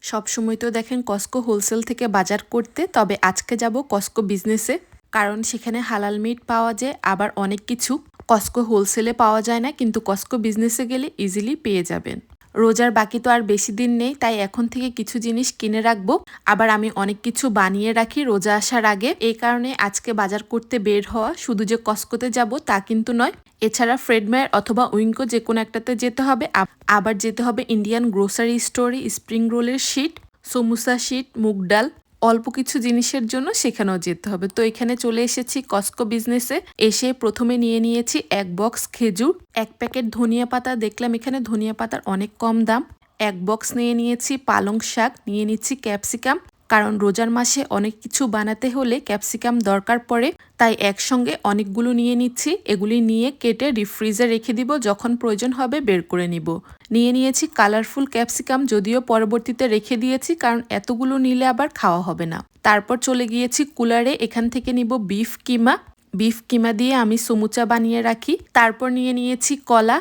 সবসময় তো দেখেন কস্কো হোলসেল থেকে বাজার করতে, তবে আজকে যাব কস্কো বিজনেসে, কারণ সেখানে হালাল মিট পাওয়া যায়। আবার অনেক কিছু কস্কো হোলসেলে পাওয়া যায় না, কিন্তু কস্কো বিজনেসে গেলে ইজিলি পেয়ে যাবেন। রোজার বাকি তো আর বেশি দিন নেই, তাই এখন থেকে কিছু জিনিস কিনে রাখবো। আবার আমি অনেক কিছু বানিয়ে রাখি রোজা আসার আগে, এই কারণে আজকে বাজার করতে বের হওয়া। শুধু যে কস্কোতে যাব তা কিন্তু নয়, এছাড়া ফ্রেডমেয়ার অথবা উইঙ্কো যে কোনো একটাতে যেতে হবে। আবার যেতে হবে ইন্ডিয়ান গ্রোসারি স্টোরে, স্প্রিং রোলের শিট, সমুসা শিট, মুগ ডাল, অল্প কিছু জিনিসের জন্য সেখানেও যেতে হবে। তো এখানে চলে এসেছি কস্কো বিজনেসে। এসে প্রথমে নিয়ে নিয়েছি এক বক্স খেজুর, এক প্যাকেট ধনিয়া পাতা। দেখলাম এখানে ধনিয়া পাতার অনেক কম দাম। এক বক্স নিয়ে নিয়েছি পালং শাক, নিয়ে নিচ্ছি ক্যাপসিকাম, কারণ রোজার মাসে অনেক কিছু বানাতে হলে ক্যাপসিকাম দরকার পড়ে, তাই একসঙ্গে অনেকগুলো নিয়ে নিচ্ছি। এগুলি নিয়ে কেটে ডিপ ফ্রিজে রেখে দিব, যখন প্রয়োজন হবে বের করে নিব। নিয়ে নিয়েছি কালারফুল ক্যাপসিকাম, যদিও পরবর্তীতে রেখে দিয়েছি, কারণ এতগুলো নিলে আবার খাওয়া হবে না। তারপর চলে গিয়েছি কুলারে, এখান থেকে নিব বিফ কিমা। বিফ কিমা দিয়ে আমি সমুচা বানিয়ে রাখি। তারপর নিয়ে নিয়েছি কলা।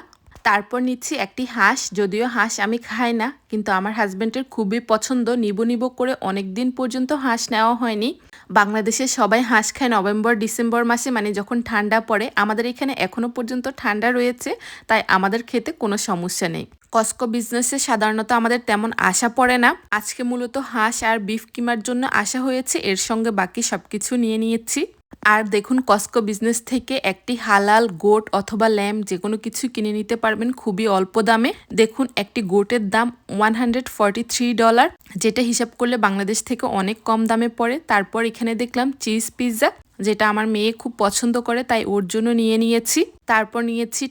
তারপর নিচ্ছি একটি হাঁস, যদিও হাঁস আমি খাই না, কিন্তু আমার হাজবেন্ডের খুবই পছন্দ। নিব নিব করে অনেক দিন পর্যন্ত হাঁস নেওয়া হয়নি। বাংলাদেশে সবাই হাঁস খায় নভেম্বর ডিসেম্বর মাসে, মানে যখন ঠান্ডা পড়ে। আমাদের এখানে এখনো পর্যন্ত ঠান্ডা রয়েছে, তাই আমাদের খেতে কোনো সমস্যা নেই। কস্কো বিজনেসে সাধারণত আমাদের তেমন আশা পড়ে না। আজকে মূলত হাঁস আর বিফ কিমার জন্য আসা হয়েছে, এর সঙ্গে বাকি সবকিছু নিয়ে নিয়েছি। আর দেখুন, কস্কো বিজনেস থেকে একটি হালাল গোট অথবা ল্যাম্প যে কোনো কিছু কিনে নিতে পারবেন খুবই অল্প দামে। দেখুন, একটি গোটের দাম $143, যেটা হিসাব করলে বাংলাদেশ থেকে অনেক কম দামে পড়ে। তারপর এখানে দেখলাম চিজ পিৎজা, যেটা আমার মেয়ে খুব পছন্দ করে, তাই ওর জন্য নিয়ে নিয়েছি। তারপর নিয়েছি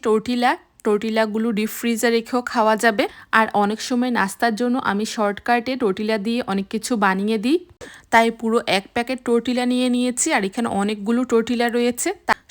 টর্টিলাগুলো ডিপ ফ্রিজে রেখেও খাওয়া যাবে। আর অনেক সময় নাস্তার জন্য আমি শর্টকাটে টর্টিলা দিয়ে অনেক কিছু বানিয়ে দিই, তাই পুরো এক প্যাকেট টর্টিলা নিয়ে নিয়েছি। আর এখানে অনেকগুলো টর্টিলা রয়েছে।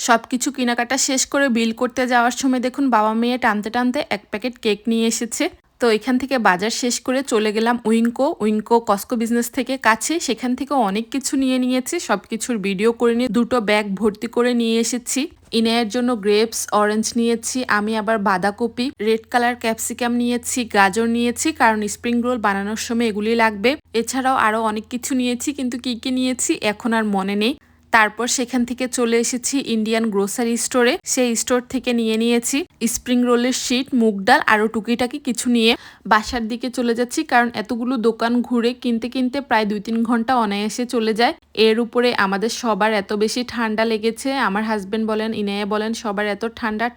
সবকিছু কেনাকাটা শেষ করে বিল করতে যাওয়ার সময় দেখুন বাবা মেয়ে টানতে টানতে এক প্যাকেট কেক নিয়ে এসেছে। তো এখান থেকে বাজার শেষ করে চলে গেলাম উইঙ্কো কস্কো বিজনেস থেকে কাছে, সেখান থেকে অনেক কিছু নিয়ে নিয়েছি। সবকিছুর ভিডিও করে নিয়ে দুটো ব্যাগ ভর্তি করে নিয়ে এসেছি। ইনায়ের জন্য গ্রেপস, অরেঞ্জ নিয়েছি। আমি আবার বাঁধাকপি, রেড কালার ক্যাপসিকাম নিয়েছি, গাজর নিয়েছি, কারণ স্প্রিং রোল বানানোর সময় এগুলি লাগবে। এছাড়াও আরো অনেক কিছু নিয়েছি, কিন্তু কি কি নিয়েছি এখন আর মনে নেই। তারপর সেখান থেকে চলে এসেছি ইন্ডিয়ান গ্রোসারি স্টোরে। সেই স্টোর থেকে নিয়ে নিয়েছি স্প্রিং রোলের শিট, মুগ ডাল, আরো টুকিটাকি কিছু নিয়ে বাসার দিকে চলে যাচ্ছি, কারণ এতগুলো দোকান ঘুরে কিনতে কিনতে প্রায় 2-3 ঘন্টা অনায়াসে চলে যায়। এর উপরে আমাদের সবার এত বেশি ঠান্ডা লেগেছে, আমার হাজবেন্ড বলেন ইনায়া বলেন সবার এত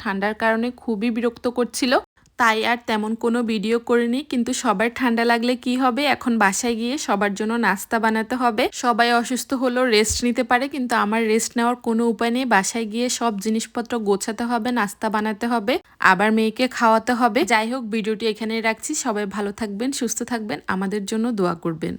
ঠান্ডার কারণে খুবই বিরক্ত করছিল, তাই আর তেমন কোনো ভিডিও করিনি। কিন্তু সবার ঠান্ডা লাগলে কি হবে, এখন বাসায় গিয়ে সবার জন্য নাস্তা বানাতে হবে। সবাই অসুস্থ হলেও রেস্ট নিতে পারে, কিন্তু আমার রেস্ট নেওয়ার কোনো উপায় নেই। বাসায় গিয়ে সব জিনিসপত্র গোছাতে হবে, নাস্তা বানাতে হবে, আবার মেয়েকে খাওয়াতে হবে। যাই হোক, ভিডিওটি এখানেই রাখছি। সবাই ভালো থাকবেন, সুস্থ থাকবেন, আমাদের জন্য দোয়া করবেন।